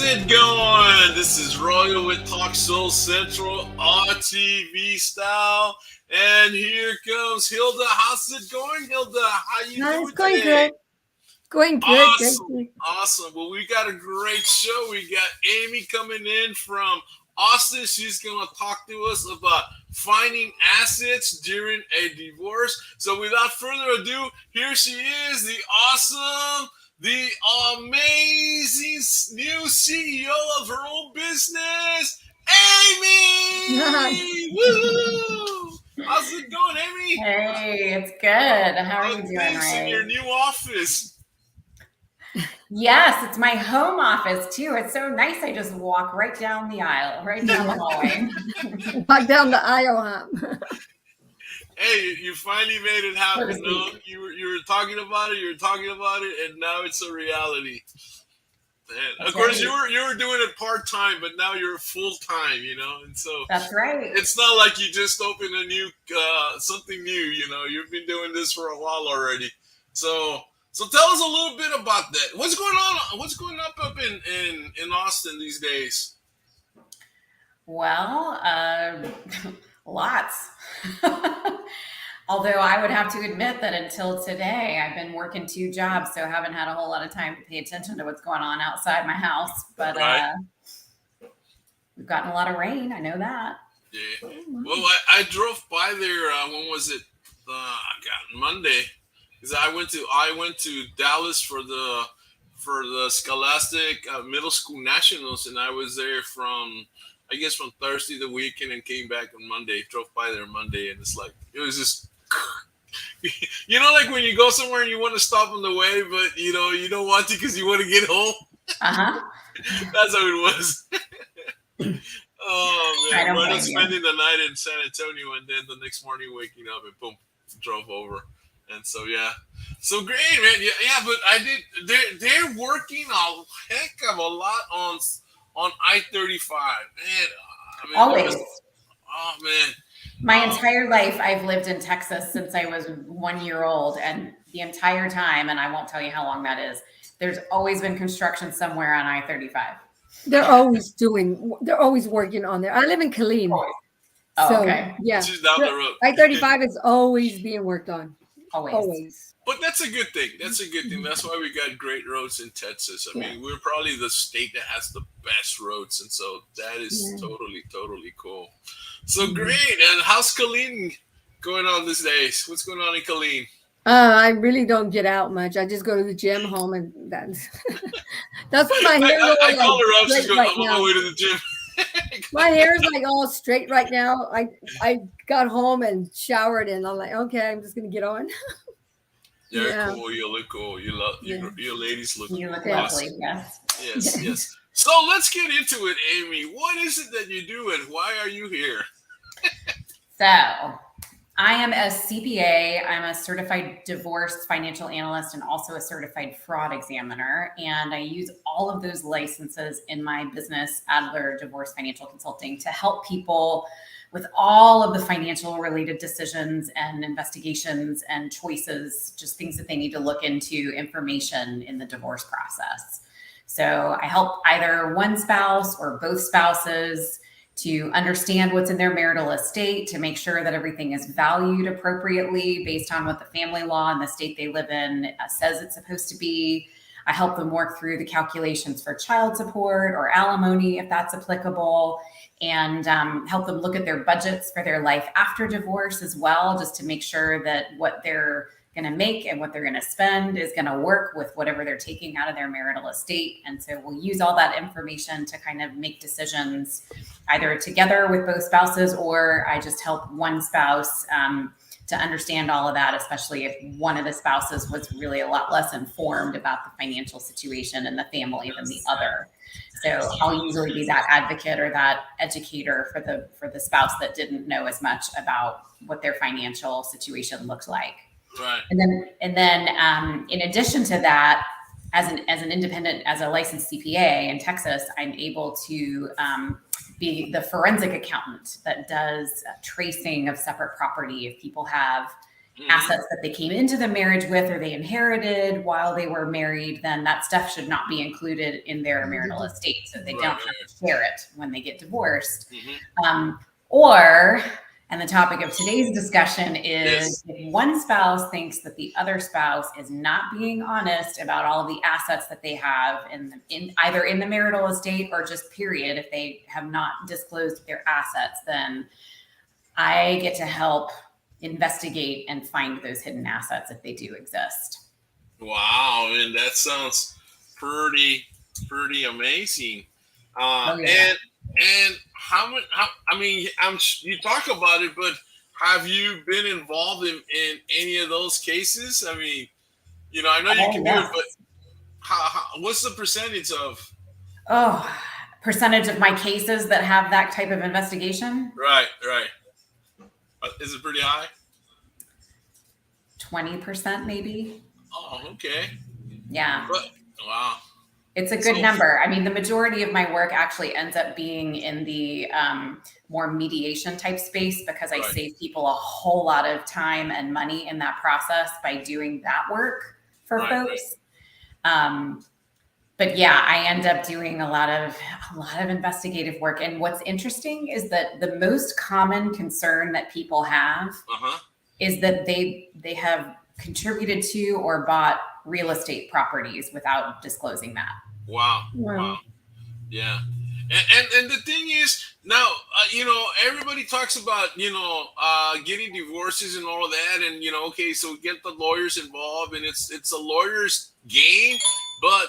How's it going? This is Royal with Talk Soul Central, RTV style. And here comes Hilda. How's it going, Hilda? How you doing It's going today? good. Going good. Awesome. Thank you. Awesome. Well, we got a great show. We got Amy coming in from Austin. She's going to talk to us about finding assets during a divorce. So without further ado, here she is, the awesome, the amazing new CEO of her own business, Amy! Woo! How's it going, Amy? Hey, it's good. How are you doing, Ray? In your new office. Yes, it's my home office too. It's so nice. I just walk right down the aisle, right down the hallway. Walk down the aisle, huh? Hey, you finally made it happen. No? You were talking about it, and now it's a reality. And of course, you were doing it part-time, but now you're full-time, and so that's right. It's not like you just opened a new something new, you've been doing this for a while already. So tell us a little bit about that. What's going on? What's going up in Austin these days? Well, lots. Although I would have to admit that until today, I've been working 2 jobs, so I haven't had a whole lot of time to pay attention to what's going on outside my house. But we've gotten a lot of rain. I know that. Yeah. Well, I drove by there. When was it? Monday. Because I went to Dallas for the Scholastic Middle School Nationals, and I was there from Thursday the weekend and came back on Monday. Drove by there Monday, and it was just, like when you go somewhere and you want to stop on the way, but you don't want to because you want to get home. That's how it was. Oh man, we're just spending the night in San Antonio, and then the next morning waking up and boom, drove over. And so so great, man. Yeah, but they're working a heck of a lot on I-35, man. Always. Oh man. My entire life, I've lived in Texas since I was 1 year old, and the entire time, and I won't tell you how long that is, there's always been construction somewhere on I-35. They're always working on there. I live in Killeen. Oh, okay. Yeah. She's down the road. I-35 is always being worked on. Always. But that's a good thing. That's why we got great roads in Texas. I mean, we're probably the state that has the best roads, and so that is totally cool. So great. And how's Killeen going on these days? What's going on in Killeen? I really don't get out much. I just go to the gym, home, and that's why my hair is I call her up. She's going, I'm on my way to the gym. My hair is like all straight right now. I got home and showered, and I'm like, okay, I'm just gonna get on. You're cool. You look cool. You ladies look. You look awesome. lovely. Yes. Yes. So let's get into it, Amy. What is it that you do, and why are you here? So, I am a CPA. I'm a certified divorce financial analyst and also a certified fraud examiner. And I use all of those licenses in my business, ADLER Divorce Financial Consulting, to help people with all of the financial related decisions and investigations and choices, just things that they need to look into, information in the divorce process. So I help either one spouse or both spouses to understand what's in their marital estate, to make sure that everything is valued appropriately based on what the family law and the state they live in says it's supposed to be. I help them work through the calculations for child support or alimony, if that's applicable, and help them look at their budgets for their life after divorce as well, just to make sure that what they're going to make and what they're going to spend is going to work with whatever they're taking out of their marital estate. And so we'll use all that information to kind of make decisions either together with both spouses, or I just help one spouse to understand all of that, especially if one of the spouses was really a lot less informed about the financial situation in the family than the other. So I'll usually be that advocate or that educator for the spouse that didn't know as much about what their financial situation looked like. Right. And then in addition to that, as an independent, as a licensed CPA in Texas, I'm able to be the forensic accountant that does tracing of separate property. If people have assets that they came into the marriage with or they inherited while they were married, then that stuff should not be included in their marital estate. So they don't have to share it when they get divorced. And the topic of today's discussion is if one spouse thinks that the other spouse is not being honest about all of the assets that they have in either in the marital estate or just period, if they have not disclosed their assets, then I get to help investigate and find those hidden assets if they do exist. Wow, and that sounds pretty amazing. And how much? I mean, you talk about it, but have you been involved in any of those cases? I mean, I know you can do it, but what's the percentage of? Percentage of my cases that have that type of investigation? Right. Is it pretty high? 20% maybe. Oh, okay. Yeah. Wow. It's a good number. I mean, the majority of my work actually ends up being in the more mediation type space because I save people a whole lot of time and money in that process by doing that work for folks. But yeah, I end up doing a lot of investigative work. And what's interesting is that the most common concern that people have is that they have contributed to or bought real estate properties without disclosing that. Wow. Yeah. And the thing is now, everybody talks about, getting divorces and all of that. And, okay, so get the lawyers involved and it's a lawyer's game. But,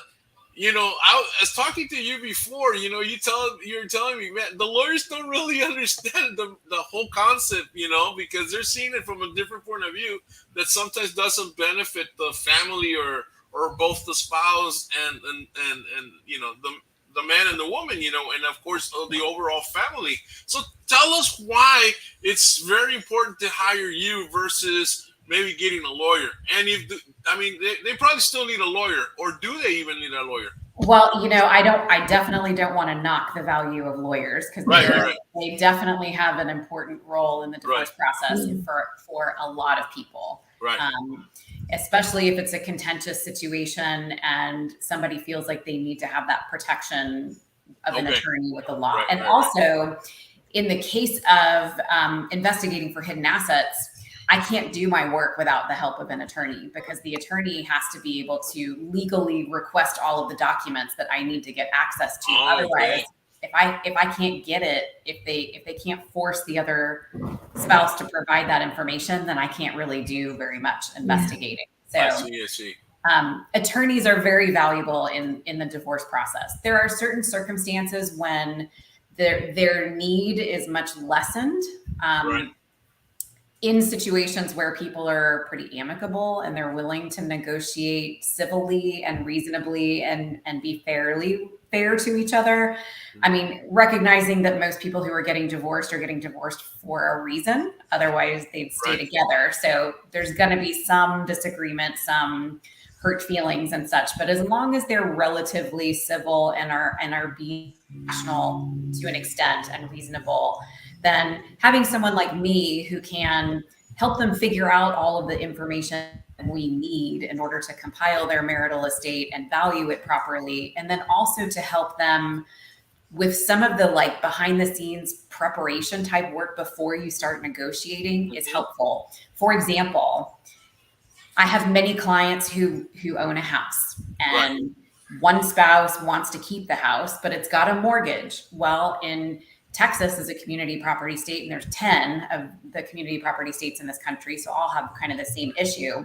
I was talking to you before, you're telling me, man, the lawyers don't really understand the whole concept, because they're seeing it from a different point of view that sometimes doesn't benefit the family or both the spouse and the man and the woman, and of course the overall family. So tell us why it's very important to hire you versus maybe getting a lawyer. And they probably still need a lawyer, or do they even need a lawyer? Well, I definitely don't want to knock the value of lawyers because they definitely have an important role in the divorce process for a lot of people. Right. Especially if it's a contentious situation and somebody feels like they need to have that protection of an attorney with the law. Also, in the case of investigating for hidden assets, I can't do my work without the help of an attorney because the attorney has to be able to legally request all of the documents that I need to get access to. Otherwise, if I can't get it, if they can't force the other spouse to provide that information, then I can't really do very much investigating. So I see. Attorneys are very valuable in the divorce process. There are certain circumstances when their need is much lessened. In situations where people are pretty amicable and they're willing to negotiate civilly and reasonably and be fair to each other. I mean, recognizing that most people who are getting divorced for a reason. Otherwise, they'd stay together. So there's going to be some disagreement, some hurt feelings and such. But as long as they're relatively civil and are being rational to an extent and reasonable, then having someone like me who can help them figure out all of the information we need in order to compile their marital estate and value it properly, and then also to help them with some of the behind the scenes preparation type work before you start negotiating is helpful. For example, I have many clients who own a house and one spouse wants to keep the house, but it's got a mortgage. Well, in Texas is a community property state, and there's 10 of the community property states in this country. So all have kind of the same issue.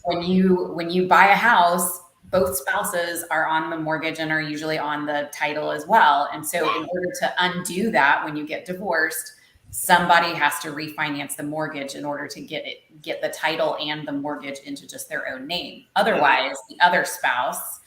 When you buy a house, both spouses are on the mortgage and are usually on the title as well. And so in order to undo that, when you get divorced, somebody has to refinance the mortgage in order to get the title and the mortgage into just their own name. Otherwise, the other spouse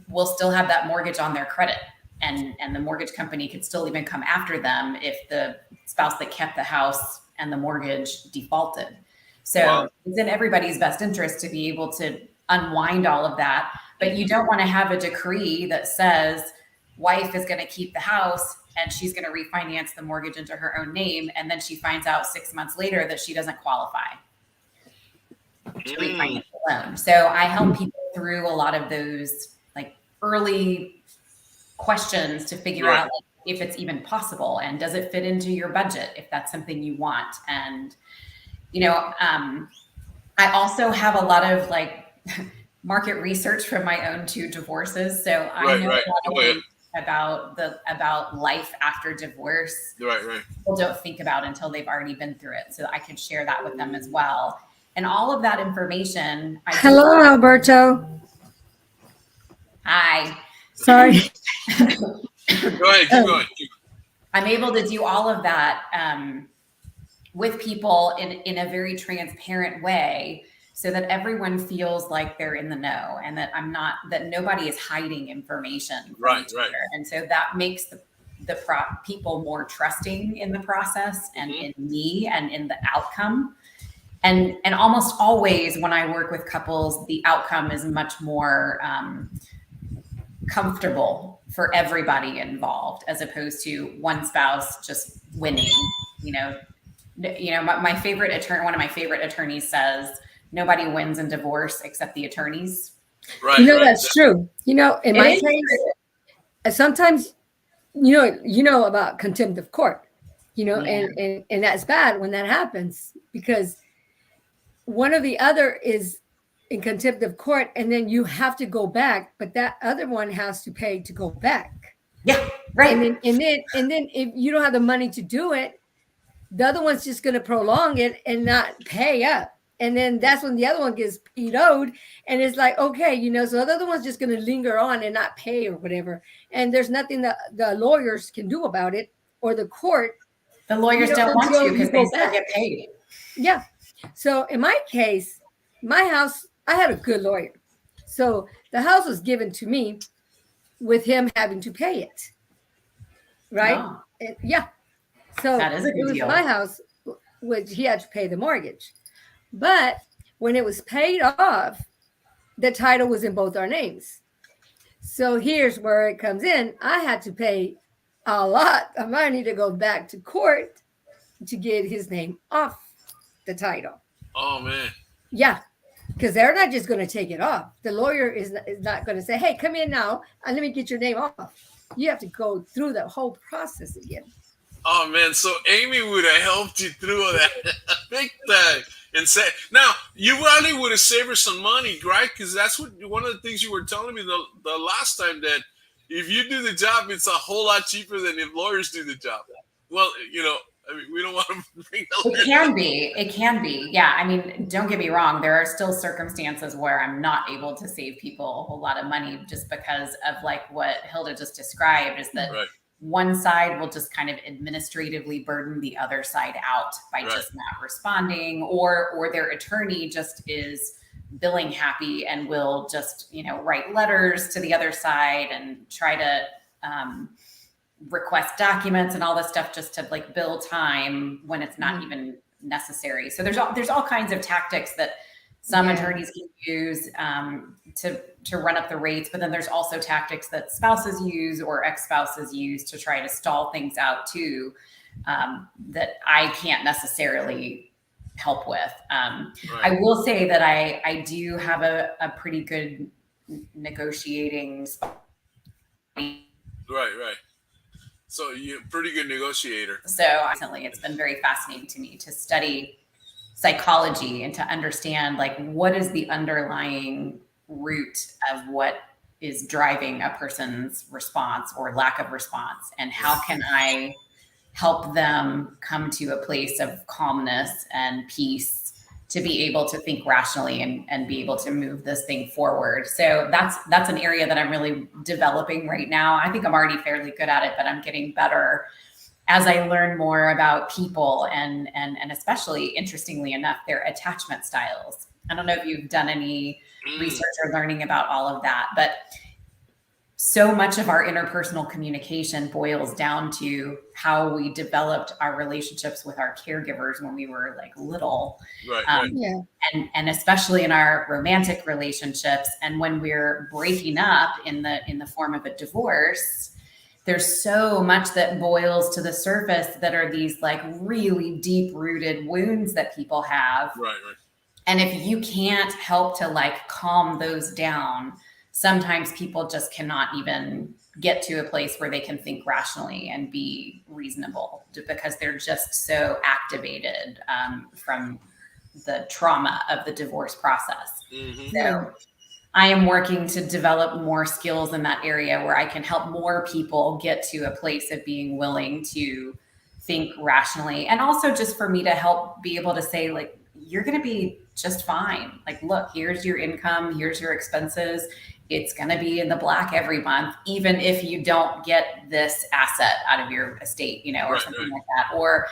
will still have that mortgage on their credit. And the mortgage company could still even come after them if the spouse that kept the house and the mortgage defaulted. So it's in everybody's best interest to be able to unwind all of that. But you don't want to have a decree that says wife is going to keep the house and she's going to refinance the mortgage into her own name. And then she finds out 6 months later that she doesn't qualify. to refinance the loan. So I help people through a lot of those like early questions to figure out like, if it's even possible and does it fit into your budget if that's something you want. And I also have a lot of like market research from my own 2 divorces, so I know a lot of things about life after divorce. People don't think about until they've already been through it, so I could share that with them as well. And all of that information. Hello, Alberto. Hi. Sorry. Go ahead, keep going. I'm able to do all of that with people in a very transparent way, so that everyone feels like they're in the know, and that that nobody is hiding information from each other. And so that makes the people more trusting in the process and in me and in the outcome. And almost always when I work with couples, the outcome is much more comfortable for everybody involved, as opposed to one spouse just winning. My favorite attorney, one of my favorite attorneys says, nobody wins in divorce except the attorneys. That's true. In my case, sometimes, about contempt of court, and that's bad when that happens, because one or the other is in contempt of court, and then you have to go back, but that other one has to pay to go back. Yeah, right. And then if you don't have the money to do it, the other one's just going to prolong it and not pay up. And then that's when the other one gets PO'd, and it's like, okay, so the other one's just going to linger on and not pay or whatever. And there's nothing that the lawyers can do about it, or the court. The lawyers don't want to, because they still get paid. Yeah. So in my case, my house, I had a good lawyer. So the house was given to me with him having to pay it. Right? Oh. Yeah. So that is a good deal. My house, which he had to pay the mortgage. But when it was paid off, the title was in both our names. So here's where it comes in. I had to pay a lot of money to go back to court to get his name off the title. Oh, man. Yeah, because they're not just going to take it off. The lawyer is not going to say, hey, come in now and let me get your name off. You have to go through the whole process again. Oh, man. So Amy would have helped you through that big time. And say, now, you probably would have saved her some money, right? Because that's one of the things you were telling me the last time, that if you do the job, it's a whole lot cheaper than if lawyers do the job. Well, we don't want to bring the It can be. Yeah. I mean, don't get me wrong. There are still circumstances where I'm not able to save people a whole lot of money, just because of like what Hilda just described, is that one side will just kind of administratively burden the other side out by just not responding, or their attorney just is billing happy and will just, write letters to the other side and try to request documents and all this stuff just to like bill time when it's not even necessary. So there's all kinds of tactics that some attorneys can use to run up the rates, but then there's also tactics that spouses use or ex-spouses use to try to stall things out too, that I can't necessarily help with. I will say that I do have a pretty good negotiating. Right. So you're a pretty good negotiator. So recently, it's been very fascinating to me to study psychology and to understand like what is the underlying root of what is driving a person's response or lack of response, and how can I help them come to a place of calmness and peace to be able to think rationally and be able to move this thing forward. So that's an area that I'm really developing right now. I think I'm already fairly good at it, but I'm getting better as I learn more about people and especially, interestingly enough, their attachment styles. I don't know if you've done any research or learning about all of that, but so much of our interpersonal communication boils down to how we developed our relationships with our caregivers when we were like little. And especially in our romantic relationships. And when we're breaking up in the form of a divorce, there's so much that boils to the surface that are these like really deep rooted wounds that people have. And if you can't help to like calm those down, sometimes people just cannot even get to a place where they can think rationally and be reasonable because they're just so activated from the trauma of the divorce process. Mm-hmm. So I am working to develop more skills in that area where I can help more people get to a place of being willing to think rationally. And also just for me to help be able to say, like, you're going to be just fine. Like, look, here's your income, here's your expenses. It's going to be in the black every month, even if you don't get this asset out of your estate, you know, or something like that. Or,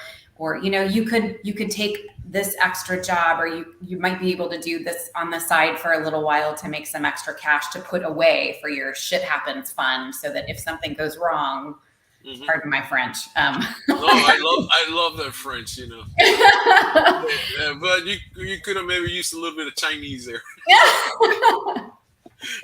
you know, you could take this extra job, or you might be able to do this on the side for a little while to make some extra cash to put away for your shit happens fund, so that if something goes wrong, pardon my French. No, I love that French, you know. But you could have maybe used a little bit of Chinese there.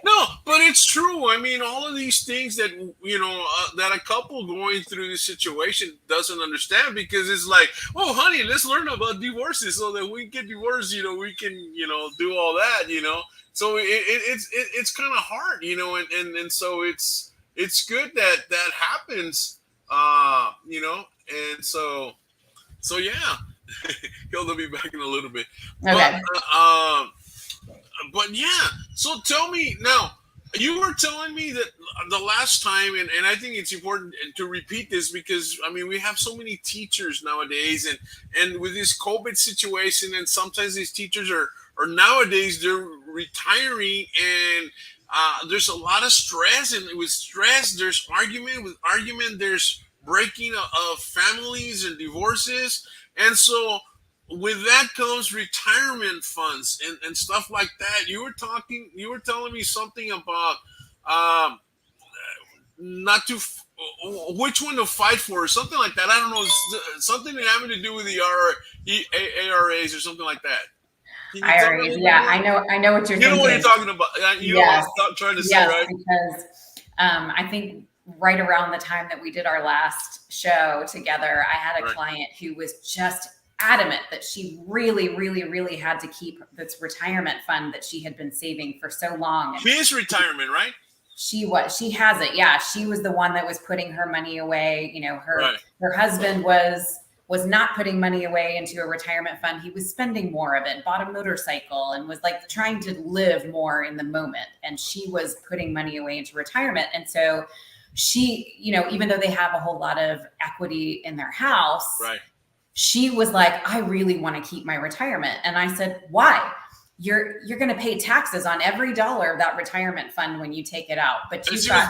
No, but it's true. I mean, all of these things that, you know, that a couple going through this situation doesn't understand, because it's like, oh, honey, let's learn about divorces so that we get divorced, you know, we can, you know, do all that, you know. So it's kind of hard, you know, and so it's good that happens, you know, and so yeah. He'll be back in a little bit. Okay. But yeah, so tell me now, you were telling me that the last time, and I think it's important to repeat this, because I mean, we have so many teachers nowadays, and with this COVID situation, and sometimes these teachers are nowadays they're retiring, and there's a lot of stress, and with stress there's argument, with argument there's breaking of families and divorces, and so with that comes retirement funds and stuff like that. You were telling me something about not to which one to fight for, or something like that. I don't know, something having to do with the ARAs or something like that. IRAs, yeah, I know what you're thinking. You know what you're talking about. You know what I'm trying to say, right? Because I think right around the time that we did our last show together, I had a client who was just adamant that she really, really, really had to keep this retirement fund that she had been saving for so long. His retirement, right? She has it. Yeah. She was the one that was putting her money away. You know, her husband was not putting money away into a retirement fund. He was spending more of it, bought a motorcycle, and was like trying to live more in the moment. And she was putting money away into retirement. And so she, you know, even though they have a whole lot of equity in their house, she was like, I really want to keep my retirement. And I said, why? You're going to pay taxes on every dollar of that retirement fund when you take it out. But it's mine.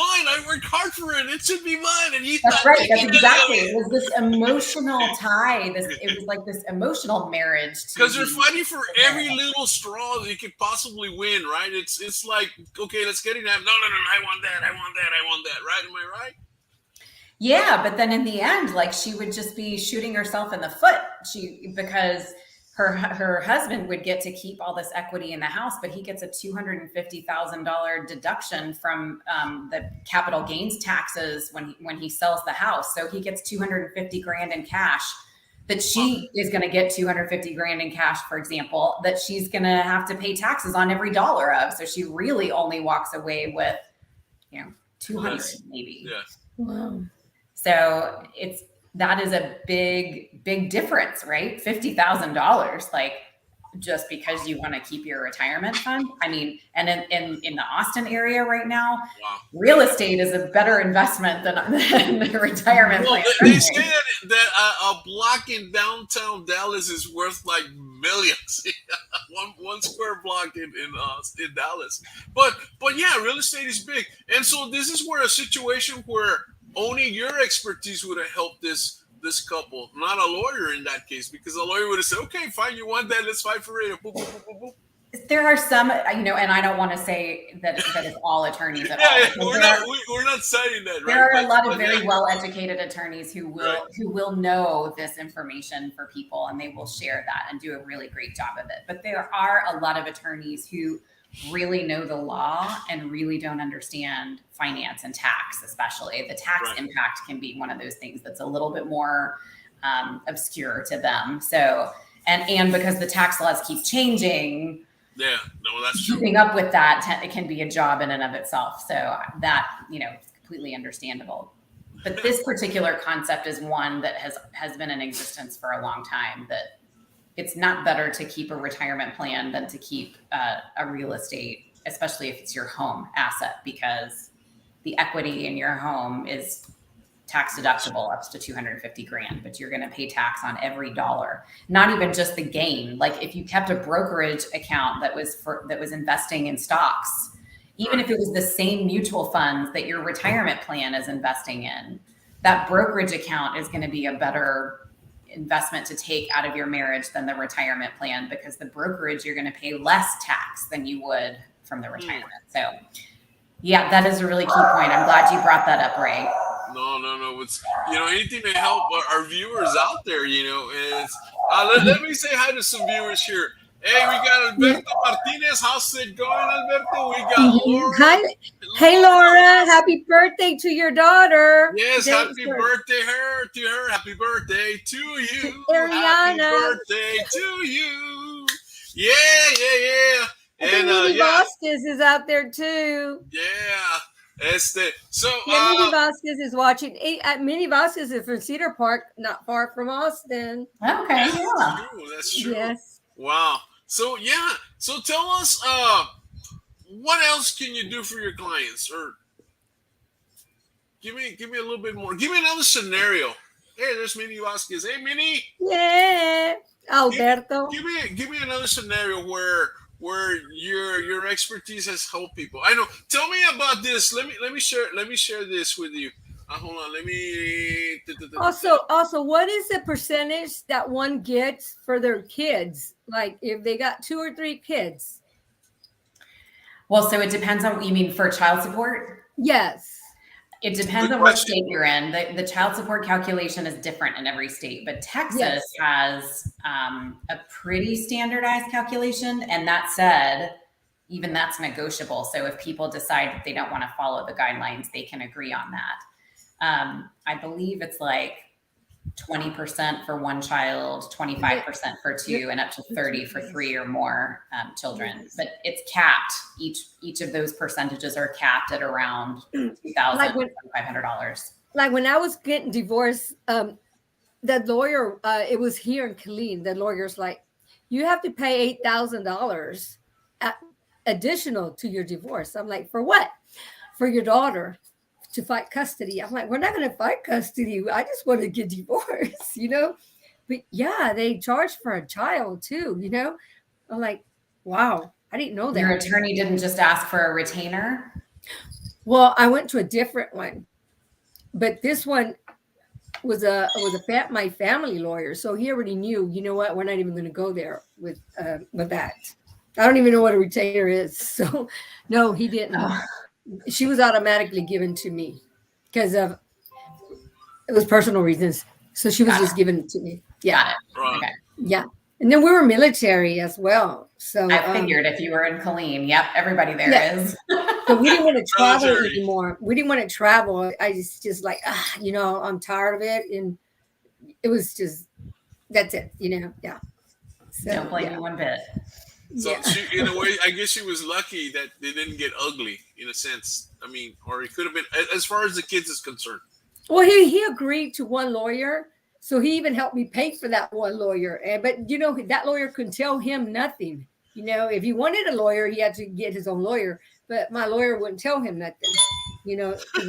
I worked hard for it. It should be mine. And that's right. That's exactly. It was this emotional tie. It was like this emotional marriage. Because they're fighting for every little straw that you could possibly win, right? It's like, okay, let's get it. No, I want that. Right? Am I right? Yeah, but then in the end, like, she would just be shooting herself in the foot. Because her husband would get to keep all this equity in the house, but he gets a $250,000 deduction from the capital gains taxes when he sells the house. So he gets $250,000 in cash that she is going to get $250,000 in cash, for example, that she's going to have to pay taxes on every dollar of. So she really only walks away with, you know, 200 maybe. Yeah. Wow. So that is a big difference, right? $50,000, like, just because you want to keep your retirement fund. I mean, and in the Austin area right now, real estate is a better investment than the retirement plan. They say that a block in downtown Dallas is worth like millions. one square block in Dallas. But yeah, real estate is big. And so this is where a situation where only your expertise would have helped this couple, not a lawyer in that case, because a lawyer would have said, okay, fine, you want that, let's fight for it. Boop, boop, boop, boop, boop. There are some, you know, and I don't want to say that it's all attorneys at all. We're not saying that, right? There are a lot of very well-educated attorneys who will know this information for people, and they will share that and do a really great job of it. But there are a lot of attorneys who really know the law and really don't understand finance and tax, especially. The tax impact can be one of those things that's a little bit more obscure to them. So, And because the tax laws keep changing, Yeah, no, that's true. keeping up with that, it can be a job in and of itself. So that, is completely understandable. But this particular concept is one that has been in existence for a long time, that it's not better to keep a retirement plan than to keep a real estate, especially if it's your home asset, because the equity in your home is tax deductible up to $250,000, but you're going to pay tax on every dollar, not even just the gain. Like if you kept a brokerage account that was investing in stocks, even if it was the same mutual funds that your retirement plan is investing in, that brokerage account is going to be a better investment to take out of your marriage than the retirement plan, because the brokerage, you're going to pay less tax than you would from the retirement. So yeah, that is a really key point. I'm glad you brought that up, Ray. No. It's anything to help our viewers out there. It's let me say hi to some viewers here. Hey, we got Alberto Martinez. How's it going, Alberto? We got Laura. Hi. Hey, Laura. Happy birthday to your daughter. Yes, happy birthday to her. Happy birthday to you. Ariana. Happy birthday to you. Yeah. And Mini Vasquez is out there too. Yeah. Mini Vasquez is watching. Mini Vasquez is from Cedar Park, not far from Austin. Okay. That's true. Yes. Wow. So tell us, what else can you do for your clients? Or give me a little bit more. Give me another scenario. Hey, there's Mini Vasquez. Hey, Mini. Yeah. Alberto. Give me another scenario where your expertise has helped people. I know. Tell me about this. Let me share this with you. Hold on. Let me. Also, what is the percentage that one gets for their kids? Like if they got 2 or 3 kids. Well, so it depends on what you mean for child support. Yes. It depends on what state you're in. The child support calculation is different in every state, but Texas has a pretty standardized calculation. And that said, even that's negotiable. So if people decide that they don't want to follow the guidelines, they can agree on that. I believe it's like 20% for one child, 25% for 2, and up to 30 for 3 or more children. But it's capped. Each of those percentages are capped at around $2,500. Like when I was getting divorced, that lawyer, it was here in Killeen. The lawyer's like, you have to pay $8,000 additional to your divorce. I'm like, for what? For your daughter. To fight custody. I'm like, we're not going to fight custody. I just want to get divorced, But yeah, they charge for a child too, I'm like, wow, I didn't know that. Your attorney didn't just ask for a retainer? Well, I went to a different one, but this one was my family lawyer, so he already knew. You know what? We're not even going to go there with that. I don't even know what a retainer is. So, no, he didn't. She was automatically given to me because it was personal reasons. So she was just given to me. Yeah. Got it. Okay. Yeah. And then we were military as well. So I figured if you were in Killeen, yep, everybody there is. So we didn't want to travel anymore. We didn't want to travel. I just like, I'm tired of it. And it was just, that's it, Yeah. So, don't blame me one bit. So she, in a way, I guess she was lucky that they didn't get ugly, in a sense. I mean, or it could have been, as far as the kids is concerned. Well, he agreed to one lawyer, so he even helped me pay for that one lawyer. But that lawyer couldn't tell him nothing. If he wanted a lawyer, he had to get his own lawyer. But my lawyer wouldn't tell him nothing.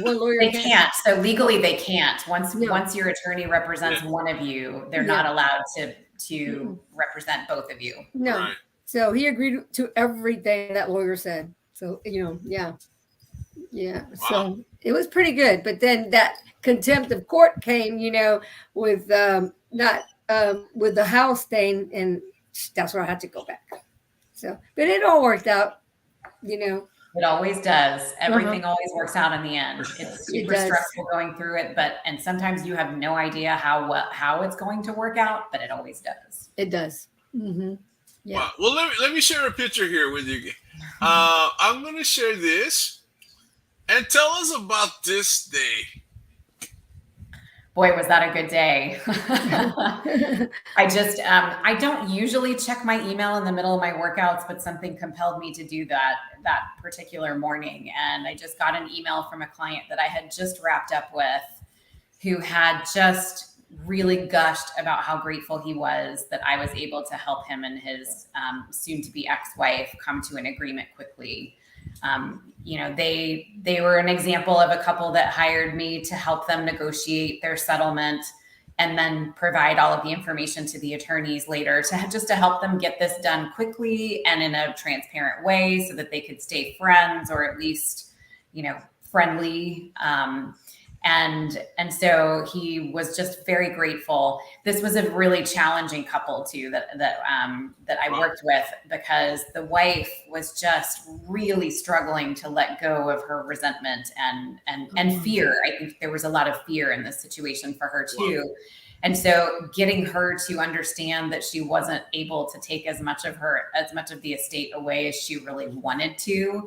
One lawyer they can't. So legally, they can't. Once your attorney represents one of you, they're not allowed to represent both of you. No. Right. So he agreed to everything that lawyer said. So, yeah. Wow. So it was pretty good. But then that contempt of court came, with with the house thing. And that's where I had to go back. So, but it all worked out, It always does. Everything always works out in the end. It's super stressful going through it, and sometimes you have no idea how it's going to work out, but it always does. It does. Mm-hmm. Yeah. Wow. Well, let me share a picture here with you. I'm going to share this and tell us about this day. Boy, was that a good day. I don't usually check my email in the middle of my workouts, but something compelled me to do that particular morning. And I just got an email from a client that I had just wrapped up with, who had just really gushed about how grateful he was that I was able to help him and his soon-to-be ex-wife come to an agreement quickly. They were an example of a couple that hired me to help them negotiate their settlement and then provide all of the information to the attorneys later to help them get this done quickly and in a transparent way so that they could stay friends, or at least, friendly. And so he was just very grateful. This was a really challenging couple too, that I worked with, because the wife was just really struggling to let go of her resentment and fear. I think there was a lot of fear in this situation for her too. And so getting her to understand that she wasn't able to take as much of the estate away as she really wanted to,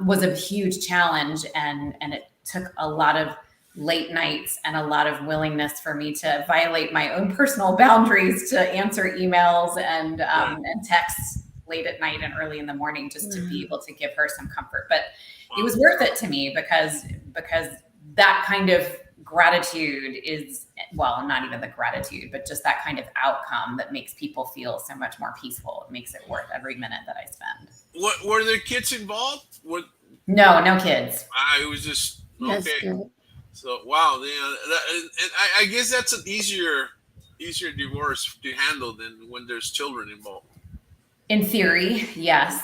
was a huge challenge. And it took a lot of late nights and a lot of willingness for me to violate my own personal boundaries to answer emails and texts late at night and early in the morning, just to be able to give her some comfort. But it was worth it to me because that kind of gratitude is, well, not even the gratitude, but just that kind of outcome that makes people feel so much more peaceful. It makes it worth every minute that I spend. What were there kids involved? No kids. I was just okay. So wow, and I guess that's an easier divorce to handle than when there's children involved. In theory, yes.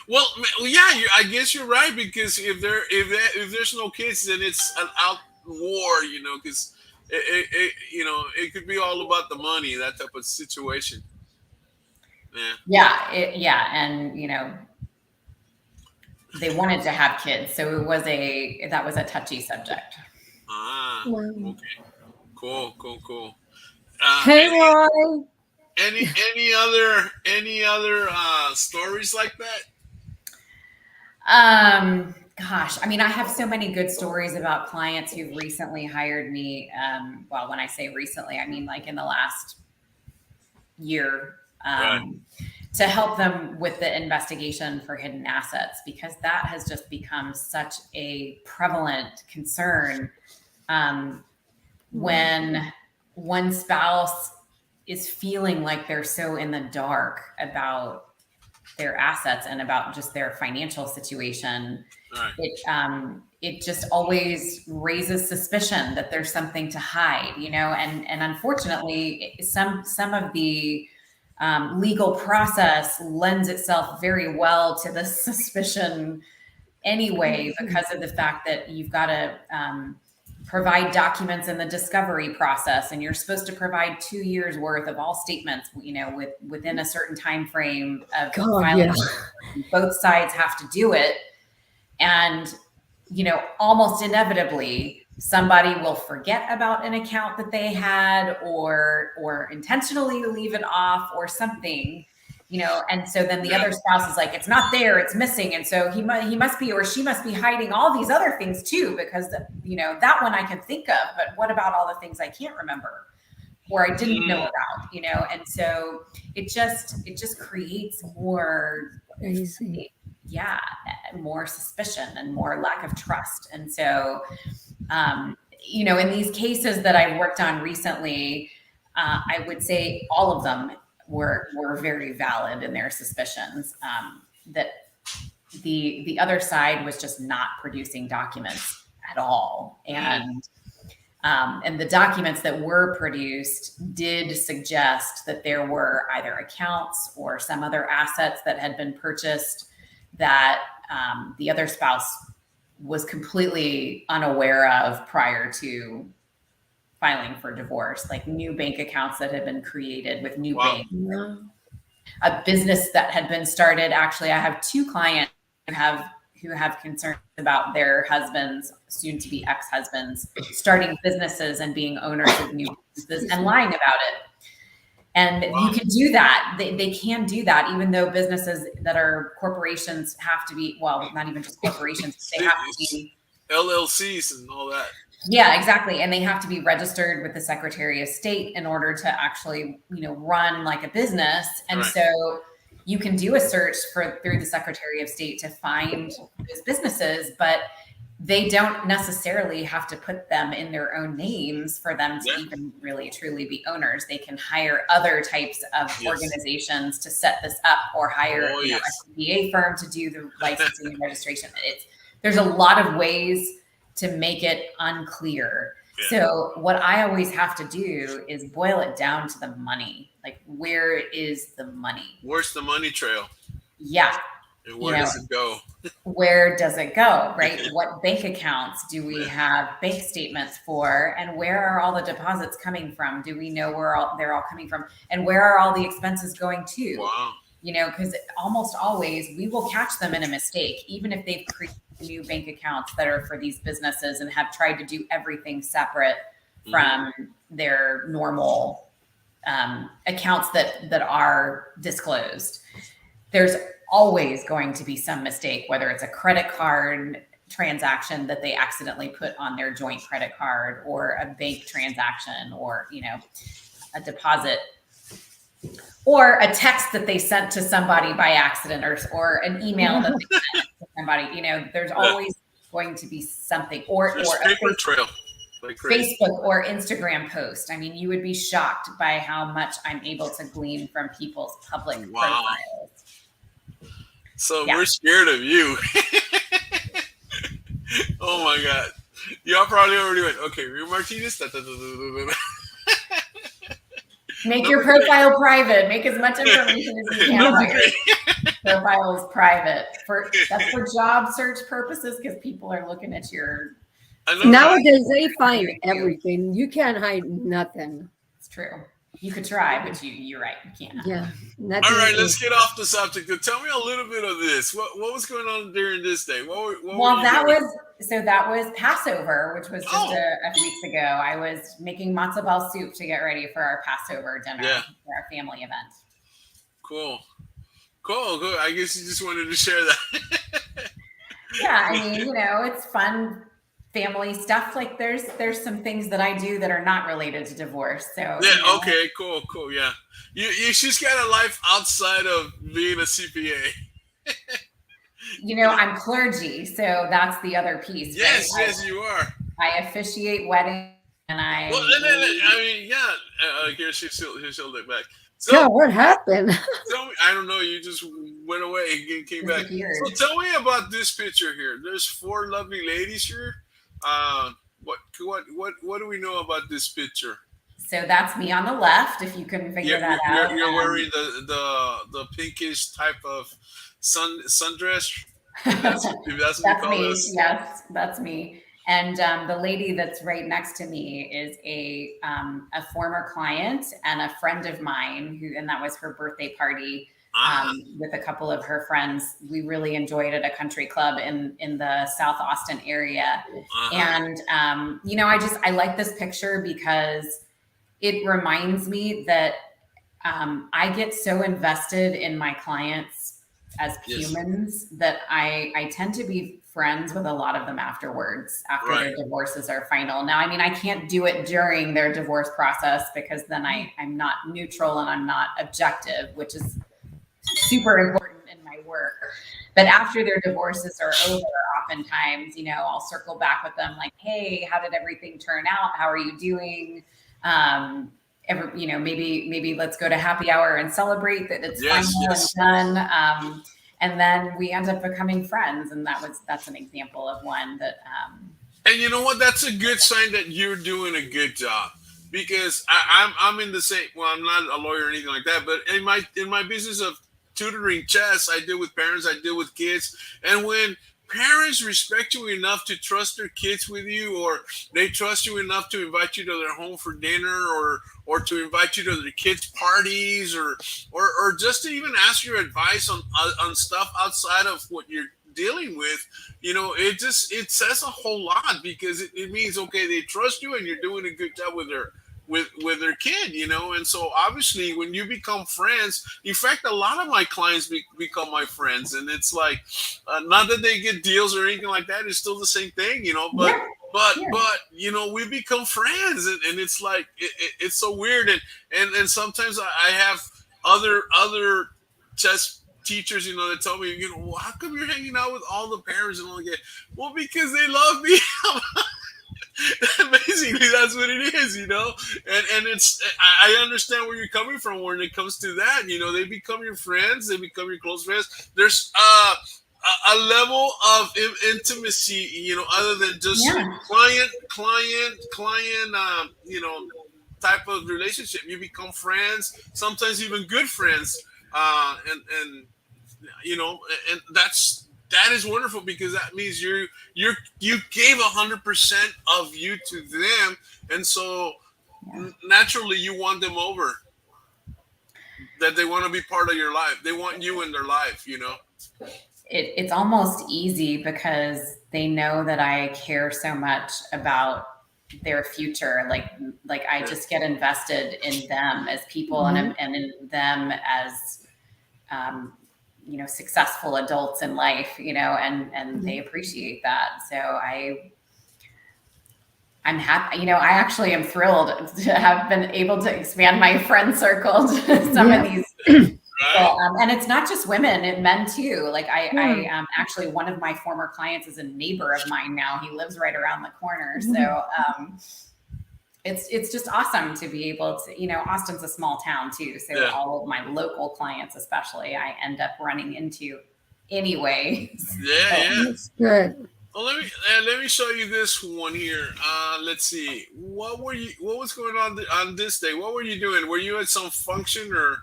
Well, yeah, I guess you're right, because if there's no kids, then it's an out war, because it could be all about the money, that type of situation. Yeah, and they wanted to have kids, so that was a touchy subject. Okay, cool. Hey, Roy. Any other stories like that? Gosh, I mean, I have so many good stories about clients who've recently hired me. Well, when I say recently, I mean like in the last year. Right. To help them with the investigation for hidden assets, because that has just become such a prevalent concern when one spouse is feeling like they're so in the dark about their assets and about just their financial situation. Right. It just always raises suspicion that there's something to hide, and unfortunately some of the legal process lends itself very well to this suspicion anyway, because of the fact that you've got to provide documents in the discovery process, and you're supposed to provide 2 years worth of all statements, within a certain time frame of filing. Yeah. Both sides have to do it, and almost inevitably somebody will forget about an account that they had, or intentionally leave it off or something, and so then the other spouse is like, it's not there, it's missing. And so he must be, or she must be hiding all these other things too, because that one I can think of, but what about all the things I can't remember or I didn't know about, and so it just creates more crazy. Yeah, more suspicion and more lack of trust. And so, in these cases that I worked on recently, I would say all of them were very valid in their suspicions, that the other side was just not producing documents at all. And the documents that were produced did suggest that there were either accounts or some other assets that had been purchased that the other spouse was completely unaware of prior to filing for divorce, like new bank accounts that had been created with new banks, a business that had been started. Actually, I have 2 clients who have concerns about their husbands, soon to be ex-husbands, starting businesses and being owners of new businesses and lying about it. And you can do that. They can do that, even though businesses that are corporations have to be, well, not even just corporations, they have to be LLCs and all that. Yeah, exactly. And they have to be registered with the Secretary of State in order to actually, run like a business. And Right. so you can do a search through the Secretary of State to find those businesses, but they don't necessarily have to put them in their own names for them to even really truly be owners. They can hire other types of organizations to set this up, or hire a CPA firm to do the licensing and registration. There's a lot of ways to make it unclear. Yeah. So what I always have to do is boil it down to the money. Like, where is the money? Where's the money trail? Yeah. And where does it go? Where does it go, right? What bank accounts do we have bank statements for? And where are all the deposits coming from? Do we know where they're all coming from? And where are all the expenses going to? Wow. Because almost always we will catch them in a mistake, even if they've created new bank accounts that are for these businesses and have tried to do everything separate from their normal accounts that are disclosed. There's always going to be some mistake, whether it's a credit card transaction that they accidentally put on their joint credit card, or a bank transaction, or a deposit, or a text that they sent to somebody by accident, or an email that they sent to somebody. There's always going to be something, or a paper trail, like Facebook or Instagram post. I mean, you would be shocked by how much I'm able to glean from people's public profiles. So we're scared of you. Oh my God. Y'all probably already went, okay, Rio Martinez. Make your profile private. Make as much information as you can. Profile is private. That's for job search purposes, because people are looking at your. Nowadays, they find everything. You can't hide nothing. It's true. You could try, but you're right. You can't. Yeah. All right, let's get off the subject. Tell me a little bit of this. What was going on during this day? That was Passover, which was just a few weeks ago. I was making matzo ball soup to get ready for our Passover dinner for our family event. Cool. I guess you just wanted to share that. Yeah, I mean, it's fun. Family stuff. Like, there's some things that I do that are not related to divorce. So okay, cool. Yeah, she's got a life outside of being a CPA. I'm clergy, so that's the other piece. Yes, right? yes, you are. I officiate weddings, and I. Well, here she'll look back. So, yeah, what happened? Tell me, I don't know. You just went away and came back. So tell me about this picture here. There's 4 lovely ladies here. What do we know about this picture? So that's me on the left, if you couldn't figure that out. You're wearing the pinkish type of sundress. That's what you call me. This. Yes, that's me. And the lady that's right next to me is a former client and a friend of mine, and that was her birthday party. With a couple of her friends. We really enjoyed at a country club in the South Austin area. And, I like this picture because it reminds me that I get so invested in my clients as humans that I tend to be friends with a lot of them afterwards, after their divorces are final. Now, I mean, I can't do it during their divorce process, because then I'm not neutral and I'm not objective, which is super important in my work. But after their divorces are over, oftentimes, I'll circle back with them like, hey, how did everything turn out? How are you doing? Maybe let's go to happy hour and celebrate that it's final and done. And then we end up becoming friends. And that's an example of one that. And you know what? That's a good sign that you're doing a good job. Because I'm in the same. Well, I'm not a lawyer or anything like that. But in my business of tutoring chess, I deal with parents, I deal with kids, and when parents respect you enough to trust their kids with you, or they trust you enough to invite you to their home for dinner, or to invite you to their kids' parties, or just to even ask your advice on stuff outside of what you're dealing with, it says a whole lot, because it means, okay, they trust you and you're doing a good job with their kid, and so obviously when you become friends, in fact, a lot of my clients become my friends, and it's like, not that they get deals or anything like that, it's still the same thing, but we become friends, and it's like it's so weird, and sometimes I have other chess teachers, that tell me, well, how come you're hanging out with all the parents and all that? Well, because they love me. Basically, that's what it is, and it's, I understand where you're coming from when it comes to that. They become your friends, they become your close friends. There's a level of intimacy, other than just client, type of relationship. You become friends, sometimes even good friends, and and that is wonderful, because that means you gave 100% of you to them, and so naturally you want them over. That they want to be part of your life. They want you in their life. It's almost easy because they know that I care so much about their future. Like I just get invested in them as people, and in them as successful adults in life, and they appreciate that. So I'm happy. I actually am thrilled to have been able to expand my friend circle to some of these people. And it's not just women, men too. Like I actually, one of my former clients is a neighbor of mine now. He lives right around the corner. So it's just awesome to be able to, Austin's a small town too. So all of my local clients, especially, I end up running into anyway. That's good. Well, let me show you this one here. Let's see. What was going on this day? What were you doing? Were you at some function, or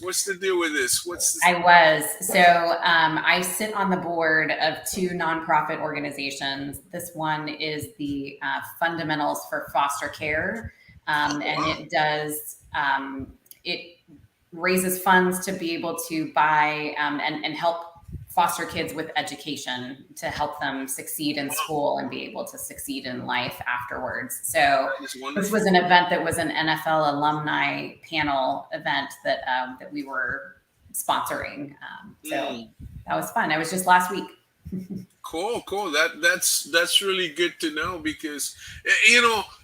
what's the deal with this? I was. So I sit on the board of two nonprofit organizations. This one is the Fundamentals for Foster Care. And it does, it raises funds to be able to buy and help foster kids with education, to help them succeed in school and be able to succeed in life afterwards. So this was an event that was an NFL alumni panel event that we were sponsoring. So that was fun. It was just last week. Cool. That's really good to know, because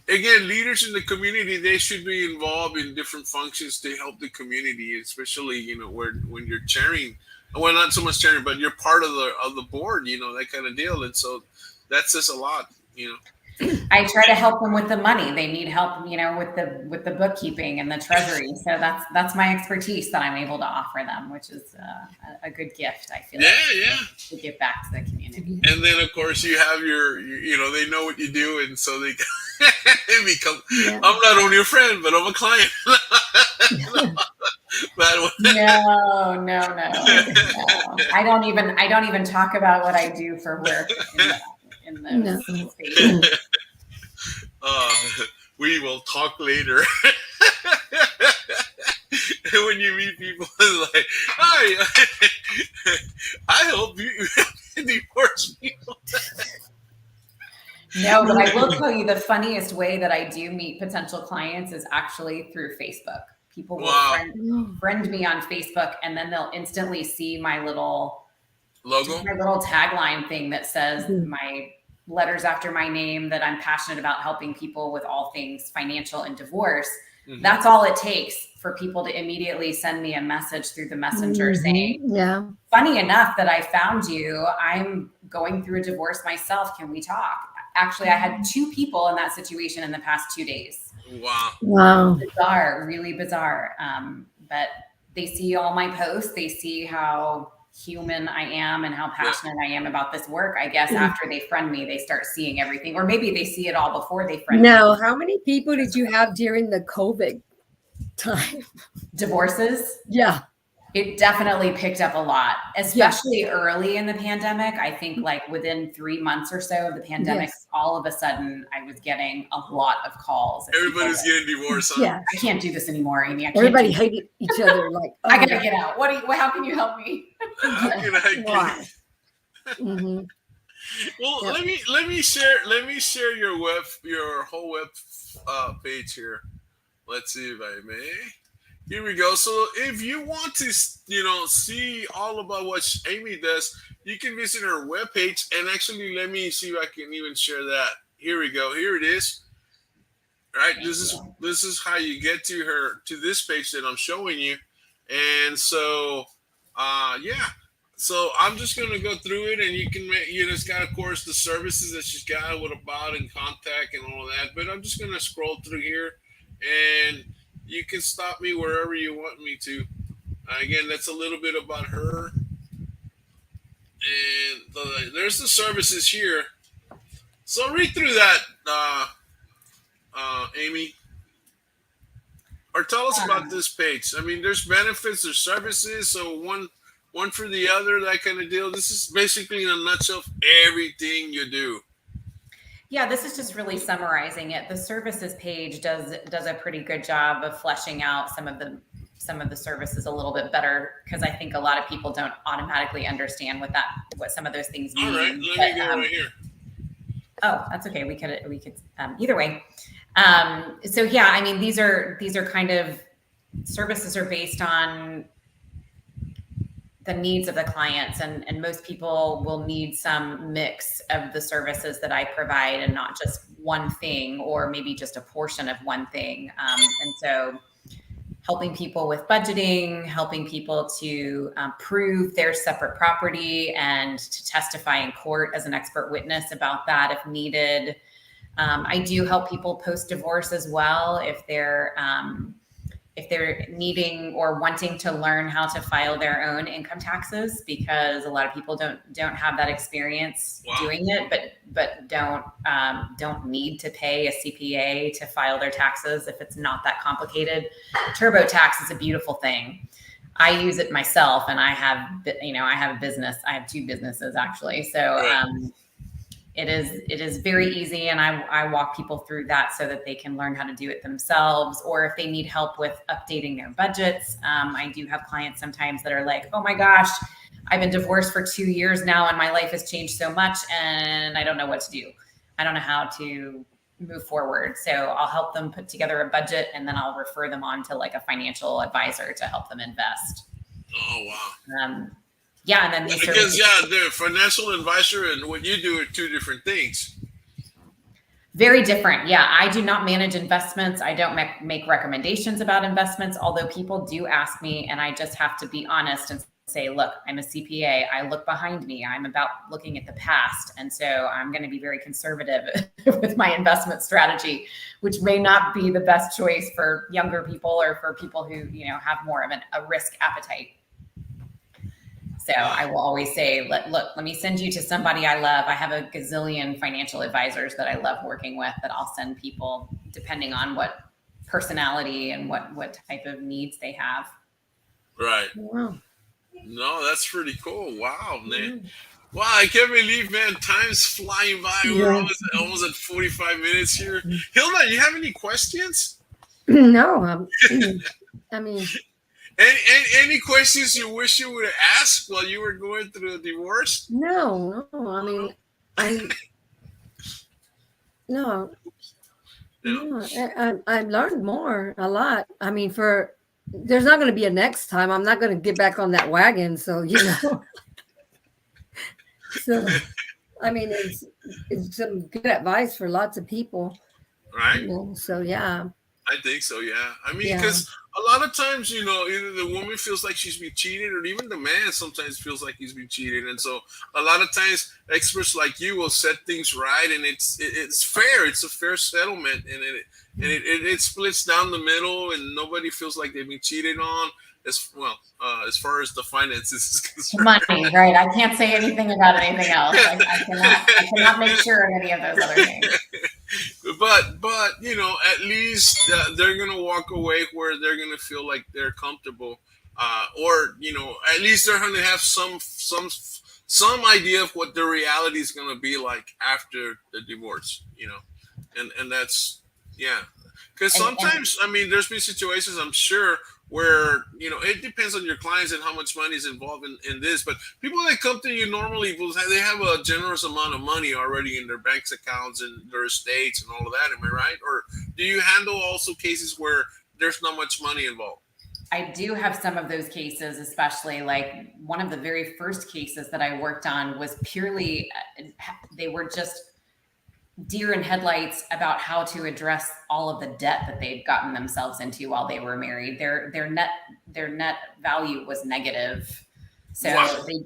again, leaders in the community, they should be involved in different functions to help the community, especially when you're chairing. Well, not so much chairing, but you're part of the board, that kind of deal. And so that says a lot, I try to help them with the money. They need help, with the bookkeeping and the treasury. So that's my expertise that I'm able to offer them, which is a good gift, I feel. To give back to the community. And then, of course, you have your, they know what you do, and so they become. I'm not only a friend, but I'm a client. No. I don't even talk about what I do for work in those spaces. We will talk later. When you meet people, it's like, hi, I help you divorce people. No, but I will tell you, the funniest way that I do meet potential clients is actually through Facebook. People will friend me on Facebook, and then they'll instantly see my little logo, my little tagline thing that says my letters after my name, that I'm passionate about helping people with all things financial and divorce. That's all it takes for people to immediately send me a message through the messenger saying, funny enough that I found you. I'm going through a divorce myself. Can we talk? Actually, I had 2 people in that situation in the past 2 days. Wow. Bizarre, really bizarre. But they see all my posts. They see how human I am and how passionate I am about this work. I guess after they friend me, they start seeing everything, or maybe they see it all before they friend me. Now, how many people did you have during the COVID time? Divorces? Yeah. It definitely picked up a lot, especially early in the pandemic. I think like within 3 months or so of the pandemic, all of a sudden I was getting a lot of calls. Everybody's getting divorced. Huh? Yeah. I can't do this anymore, Amy. Everybody hated each other. Like, I gotta get out. How can you help me? How can I get Well, let me share your whole web page here. Let's see if I may. Here we go. So if you want to, see all about what Amy does, you can visit her webpage. And actually, let me see if I can even share that Here we go. Here it is. Right. This is how you get to this page that I'm showing you. And so, yeah. So I'm just going to go through it, and it's got, of course, the services that she's got, what about and contact and all of that. But I'm just going to scroll through here, and you can stop me wherever you want me to. Again, that's a little bit about her. And there's the services here. So read through that, Amy. Or tell us about this page. I mean, there's benefits, there's services, so one for the other, that kind of deal. This is basically in a nutshell everything you do. Yeah, this is just really summarizing it. The services page does a pretty good job of fleshing out some of the services a little bit better, because I think a lot of people don't automatically understand what some of those things mean. All right, let me go right here. Oh, that's okay. We could either way. So yeah, I mean, these are kind of services are based on the needs of the clients, and most people will need some mix of the services that I provide, and not just one thing, or maybe just a portion of one thing. And so helping people with budgeting, helping people to prove their separate property, and to testify in court as an expert witness about that if needed. I do help people post-divorce as well, if they're needing or wanting to learn how to file their own income taxes, because a lot of people don't have that experience doing it, but don't need to pay a CPA to file their taxes if it's not that complicated. TurboTax is a beautiful thing. I use it myself, and I have a business. I have 2 businesses actually. So, it is very easy, and I walk people through that so that they can learn how to do it themselves, or if they need help with updating their budgets. I do have clients sometimes that are like, oh my gosh, I've been divorced for 2 years now, and my life has changed so much, and I don't know what to do. I don't know how to move forward. So I'll help them put together a budget, and then I'll refer them on to like a financial advisor to help them invest. Oh, wow. Yeah, and then because the financial advisor and what you do are 2 different things. Very different. Yeah, I do not manage investments. I don't make recommendations about investments, although people do ask me, and I just have to be honest and say, look, I'm a CPA. I look behind me. I'm about looking at the past. And so I'm going to be very conservative with my investment strategy, which may not be the best choice for younger people, or for people who, have more of a risk appetite. So I will always say, look, let me send you to somebody I love. I have a gazillion financial advisors that I love working with, that I'll send people depending on what personality and what type of needs they have. Right. Wow. No, that's pretty cool. Wow, man. Wow, I can't believe, man, time's flying by. Yeah. We're almost at 45 minutes here. Hilda, you have any questions? No. I mean... Any questions you wish you would have asked while you were going through the divorce? No. I mean, I learned more, a lot. I mean, there's not going to be a next time. I'm not going to get back on that wagon. So, so, I mean, it's some good advice for lots of people. Right. So, yeah. I think so, yeah. I mean, because a lot of times, either the woman feels like she's been cheated, or even the man sometimes feels like he's been cheated. And so a lot of times experts like you will set things right, and it's fair. It's a fair settlement, and it splits down the middle, and nobody feels like they've been cheated on. As far as the finances is concerned. Money, right? I can't say anything about anything else. I cannot make sure of any of those other things. But at least they're gonna walk away where they're gonna feel like they're comfortable, or at least they're gonna have some idea of what the reality is gonna be like after the divorce, and that's because sometimes I mean there's been situations, I'm sure, where it depends on your clients and how much money is involved in this, but people that come to you normally they have a generous amount of money already in their bank accounts and their estates and all of that. Am I right? Or do you handle also cases where there's not much money involved? I do have some of those cases, especially like one of the very first cases that I worked on was purely, they were just deer in headlights about how to address all of the debt that they'd gotten themselves into while they were married. Their net value was negative. So Wow. they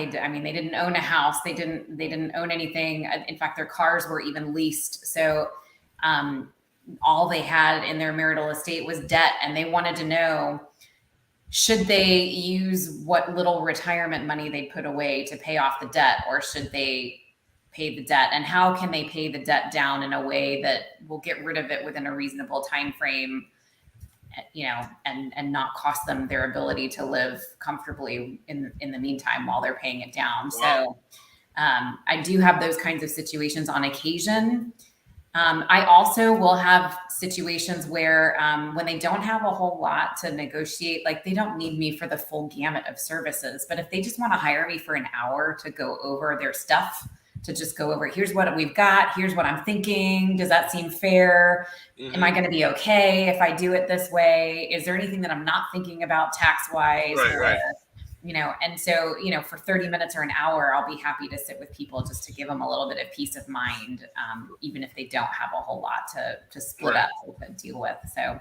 didn't own a house. They didn't own anything. In fact, their cars were even leased. So all they had in their marital estate was debt, and they wanted to know, should they use what little retirement money they put away to pay off the debt, or should they pay the debt, and how can they pay the debt down in a way that will get rid of it within a reasonable time frame, and not cost them their ability to live comfortably in the meantime while they're paying it down. Wow. So I do have those kinds of situations on occasion. I also will have situations where when they don't have a whole lot to negotiate, like they don't need me for the full gamut of services, but if they just want to hire me for an hour to go over their stuff, to just go over, here's what we've got, here's what I'm thinking, does that seem fair? Mm-hmm. Am I going to be okay if I do it this way? Is there anything that I'm not thinking about tax-wise? Right. And so, for 30 minutes or an hour, I'll be happy to sit with people just to give them a little bit of peace of mind, even if they don't have a whole lot to split up to deal with. So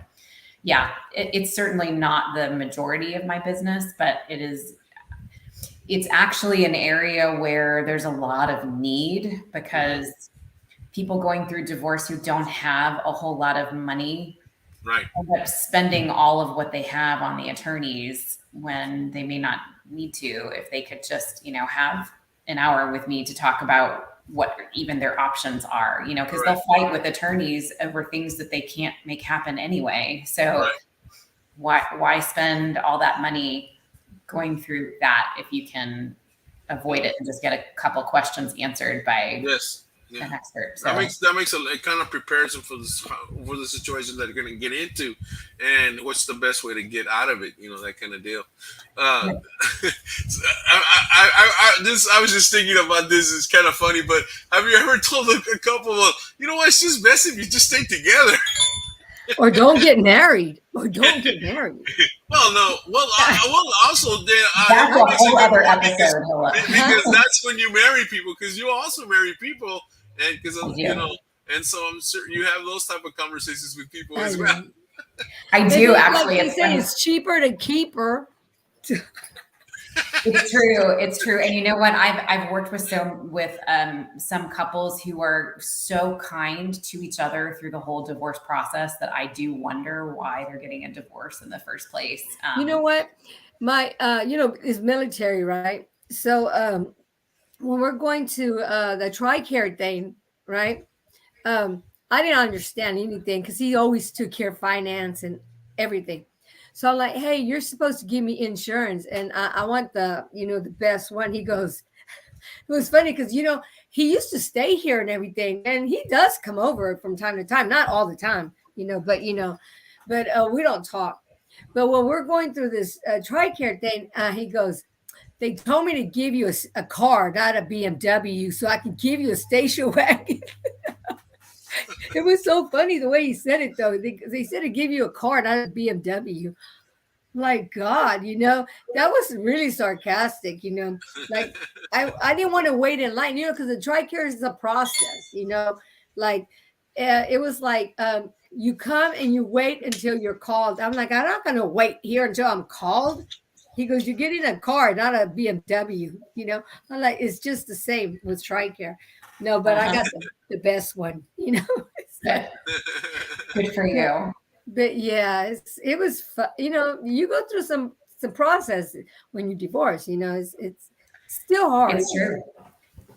yeah, it's certainly not the majority of my business, but it's actually an area where there's a lot of need, because people going through divorce who don't have a whole lot of money end up spending all of what they have on the attorneys when they may not need to, if they could just, have an hour with me to talk about what even their options are, because they'll fight with attorneys over things that they can't make happen anyway. So why spend all that money going through that if you can avoid it and just get a couple questions answered by an expert? So that makes it kind of prepares them for the situation that they're going to get into, and what's the best way to get out of it, that kind of deal. I was just thinking about this. It's kind of funny, but have you ever told a couple, it's just best if you just stay together? Or don't get married. Well, no. Also, that's a whole other episode. Because that's when you marry people. Because you also marry people, and because and so I'm certain you have those type of conversations with people as well. I do actually. Like they say, it's cheaper to keep her. It's true. And you know what? I've worked with some couples who are so kind to each other through the whole divorce process that I do wonder why they're getting a divorce in the first place. You know what? My is military, right? So when we're going to the TRICARE thing, right? I didn't understand anything because he always took care of finance and everything. So I'm like, hey, you're supposed to give me insurance, and I want the best one. He goes, it was funny because, he used to stay here and everything, and he does come over from time to time, not all the time, but we don't talk. But when we're going through this TRICARE thing, he goes, they told me to give you a car, not a BMW, so I can give you a station wagon. It was so funny the way he said it, though. They said to give you a car, not a BMW. Like, God, that was really sarcastic, like I didn't want to wait in line, because the TRICARE is a process, like it was like you come and you wait until you're called. I'm like, I'm not going to wait here until I'm called. He goes, you're getting a car, not a BMW, I'm like, it's just the same with TRICARE. No, but I got the best one, So, good for you. But yeah, it was fun. You go through some process when you divorce. It's still hard. It's true.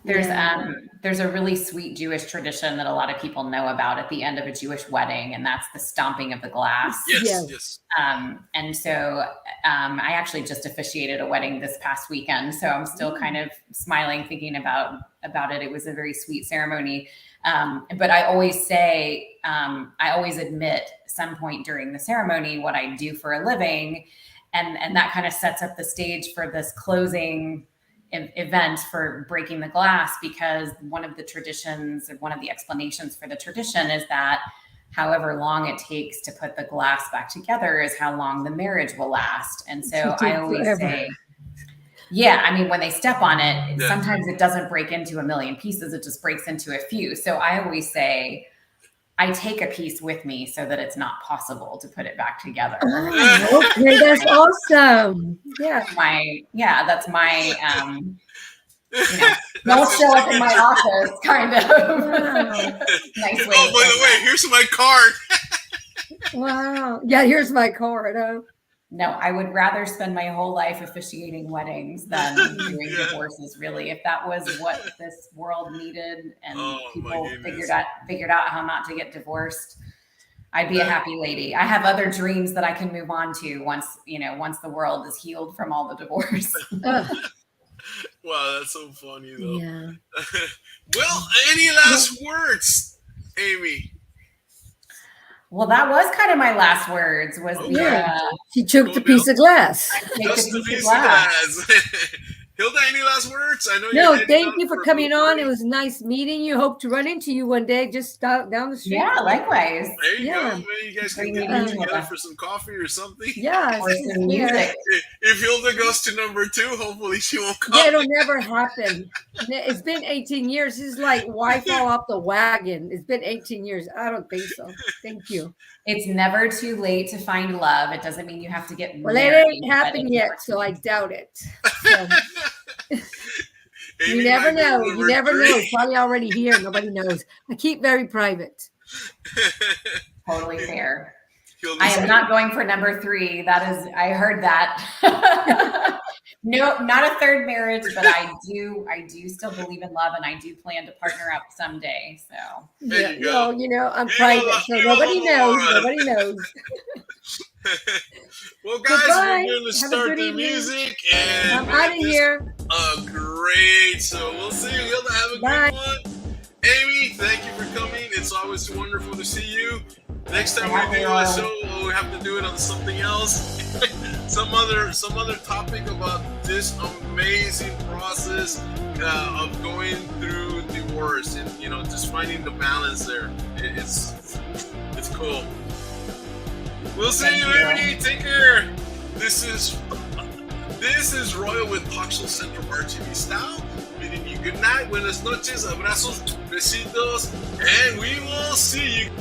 There's a really sweet Jewish tradition that a lot of people know about at the end of a Jewish wedding, and that's the stomping of the glass. Yes. And so I actually just officiated a wedding this past weekend, so I'm still kind of smiling thinking about it. It was a very sweet ceremony. But I always say, I always admit some point during the ceremony what I do for a living, and that kind of sets up the stage for this closing event for breaking the glass, because one of the traditions, or one of the explanations for the tradition, is that however long it takes to put the glass back together is how long the marriage will last. And so I always say, Yeah, I mean, when they step on it, Yeah. sometimes it doesn't break into a million pieces. It just breaks into a few. So I always say, I take a piece with me so that it's not possible to put it back together. Oh, okay, that's awesome. Yeah. That's my, don't show up in my office kind of. Wow. Nice way. Oh, by the way, here's my card. Wow. Yeah, here's my card. No, I would rather spend my whole life officiating weddings than doing divorces, really. If that was what this world needed and people figured out how not to get divorced, I'd be a happy lady. I have other dreams that I can move on to once the world is healed from all the divorce. Wow, that's so funny though. Yeah. Well, any last words, Amy? Well, that was kind of my last words. She took the piece of glass. Just the piece of glass. Hilda, any last words? I know. No, thank you for coming on. It was nice meeting you. Hope to run into you one day just down the street. Yeah, likewise. There you go. Maybe you guys can get together for some coffee or something. Yeah. Or some music. If Hilda goes to number 2, hopefully she won't come. Yeah, it'll never happen. It's been 18 years. It's like, why fall off the wagon? It's been 18 years. I don't think so. Thank you. It's never too late to find love. It doesn't mean you have to get married. Well, it ain't happened yet, so I doubt it. So. You never know. You never know. It's probably already here. Nobody knows. I keep very private. Totally fair. I am not going for number 3. I heard that. No, not a third marriage, but I do still believe in love, and I do plan to partner up someday. So I'm private, so nobody knows. Nobody knows. Well, guys, we're going to start the music, and I'm out of here. Great. So we'll see you. Hilda, have a great one. Amy, thank you for coming. It's always wonderful to see you. Next time we do a show, we'll have to do it on something else, some other topic about this amazing process of going through divorce and just finding the balance there. It's cool. We'll see you, Amy. Take care. This is Royal with Paxel Central RTV Style. Bidding you good night, buenas noches, abrazos, besitos, and we will see you.